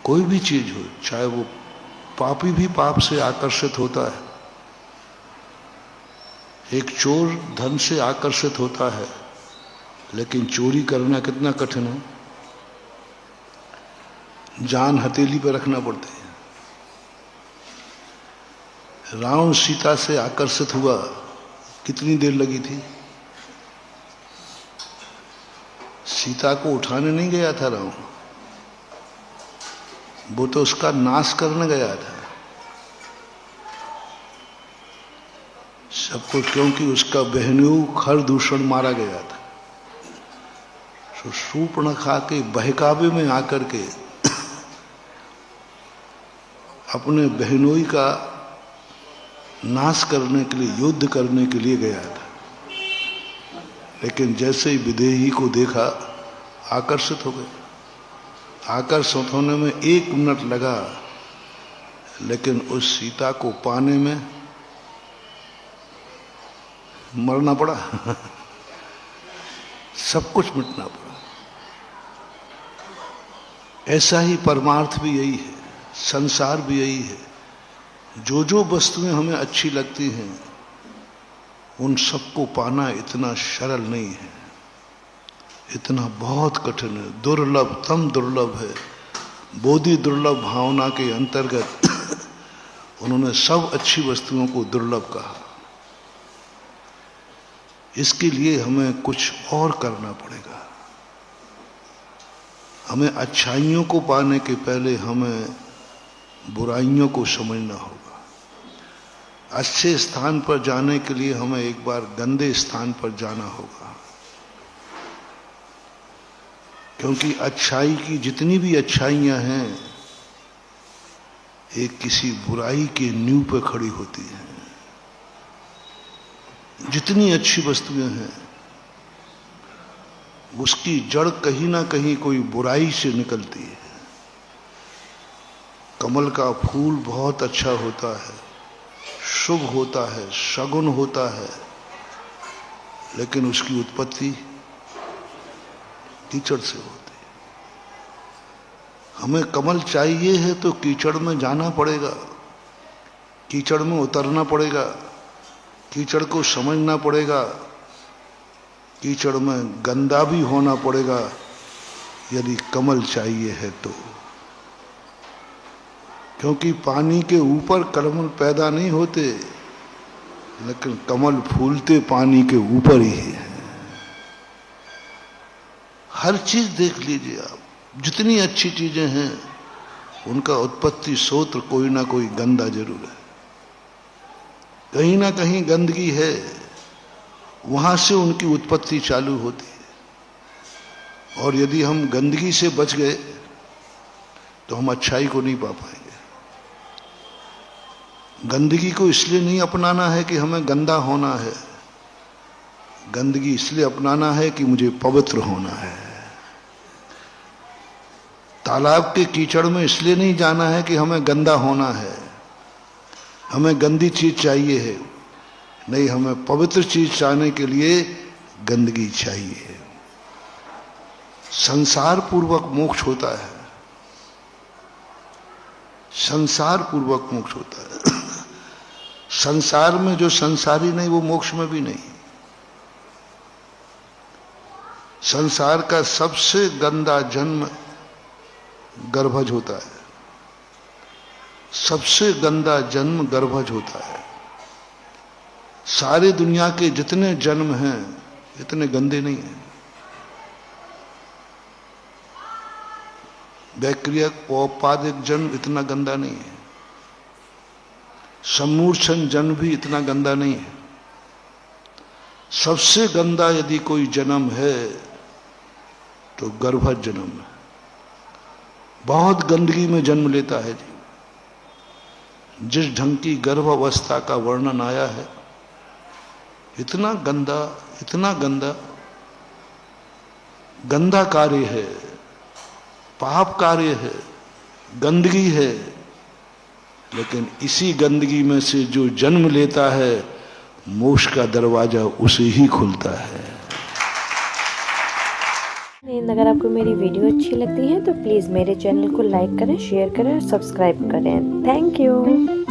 कोई भी चीज हो, चाहे वो पापी भी पाप से आकर्षित होता है। एक चोर धन से आकर्षित होता है, लेकिन चोरी करना कितना कठिन है, जान हथेली पर रखना पड़ती है। रावण सीता से आकर्षित हुआ, कितनी देर लगी थी? सीता को उठाने नहीं गया था रावण, वो तो उसका नाश करने गया था सबको, क्योंकि उसका बहनों खरदूषण मारा गया था। तो शूर्पणखा के बहकावे में आकर के अपने बहनोई का नाश करने के लिए, युद्ध करने के लिए गया था। लेकिन जैसे ही विदेही को देखा, आकर्षित हो गए। आकर्षित होने में 1 मिनट लगा, लेकिन उस सीता को पाने में मरना पड़ा सब कुछ मिटना पड़ा। ऐसा ही परमार्थ भी यही है, संसार भी यही है। जो जो वस्तुएं हमें अच्छी लगती हैं, उन सबको पाना इतना सरल नहीं है, इतना बहुत कठिन है, दुर्लभ तम दुर्लभ है। बोधि दुर्लभ भावना के अंतर्गत उन्होंने सब अच्छी वस्तुओं को दुर्लभ कहा। इसके लिए हमें कुछ और करना पड़ेगा। हमें अच्छाइयों को पाने के पहले हमें बुराइयों को समझना होगा। अच्छे स्थान पर जाने के लिए हमें एक बार गंदे स्थान पर जाना होगा, क्योंकि अच्छाई की जितनी भी अच्छाइयां हैं, एक किसी बुराई के नींव पर खड़ी होती हैं। जितनी अच्छी वस्तुएं हैं, उसकी जड़ कहीं ना कहीं कोई बुराई से निकलती है। कमल का फूल बहुत अच्छा होता है, शुभ होता है, शगुन होता है, लेकिन उसकी उत्पत्ति कीचड़ से होती है। हमें कमल चाहिए है तो कीचड़ में जाना पड़ेगा, कीचड़ में उतरना पड़ेगा, कीचड़ को समझना पड़ेगा, कीचड़ में गंदा भी होना पड़ेगा यदि कमल चाहिए है तो। क्योंकि पानी के ऊपर कमल पैदा नहीं होते, लेकिन कमल फूलते पानी के ऊपर ही है। हर चीज देख लीजिए आप, जितनी अच्छी चीजें हैं, उनका उत्पत्ति स्रोत कोई ना कोई गंदा जरूर है। कहीं ना कहीं गंदगी है, वहां से उनकी उत्पत्ति चालू होती है। और यदि हम गंदगी से बच गए तो हम अच्छाई को नहीं पा पाएंगे। गंदगी को इसलिए नहीं अपनाना है कि हमें गंदा होना है, गंदगी इसलिए अपनाना है कि मुझे पवित्र होना है। तालाब के कीचड़ में इसलिए नहीं जाना है कि हमें गंदा होना है, हमें गंदी चीज चाहिए है, नहीं, हमें पवित्र चीज चाहने के लिए गंदगी चाहिए। संसार पूर्वक मोक्ष होता है, संसार पूर्वक मोक्ष होता है। संसार में जो संसारी नहीं, वो मोक्ष में भी नहीं। संसार का सबसे गंदा जन्म गर्भज होता है, सबसे गंदा जन्म गर्भज होता है। सारे दुनिया के जितने जन्म हैं, इतने गंदे नहीं हैं। वैक्रियक औपादिक जन्म इतना गंदा नहीं है, सम्मूर्छन जन्म भी इतना गंदा नहीं है। सबसे गंदा यदि कोई जन्म है तो गर्भज जन्म है। बहुत गंदगी में जन्म लेता है जी। जिस ढंग की गर्भ अवस्था का वर्णन आया है, इतना गंदा, इतना गंदा, गंदा कार्य है, पाप कार्य है, गंदगी है। लेकिन इसी गंदगी में से जो जन्म लेता है, मोक्ष का दरवाजा उसे ही खुलता है। फ्रेंड, अगर आपको मेरी वीडियो अच्छी लगती है तो प्लीज़ मेरे चैनल को लाइक करें, शेयर करें और सब्सक्राइब करें। Thank you.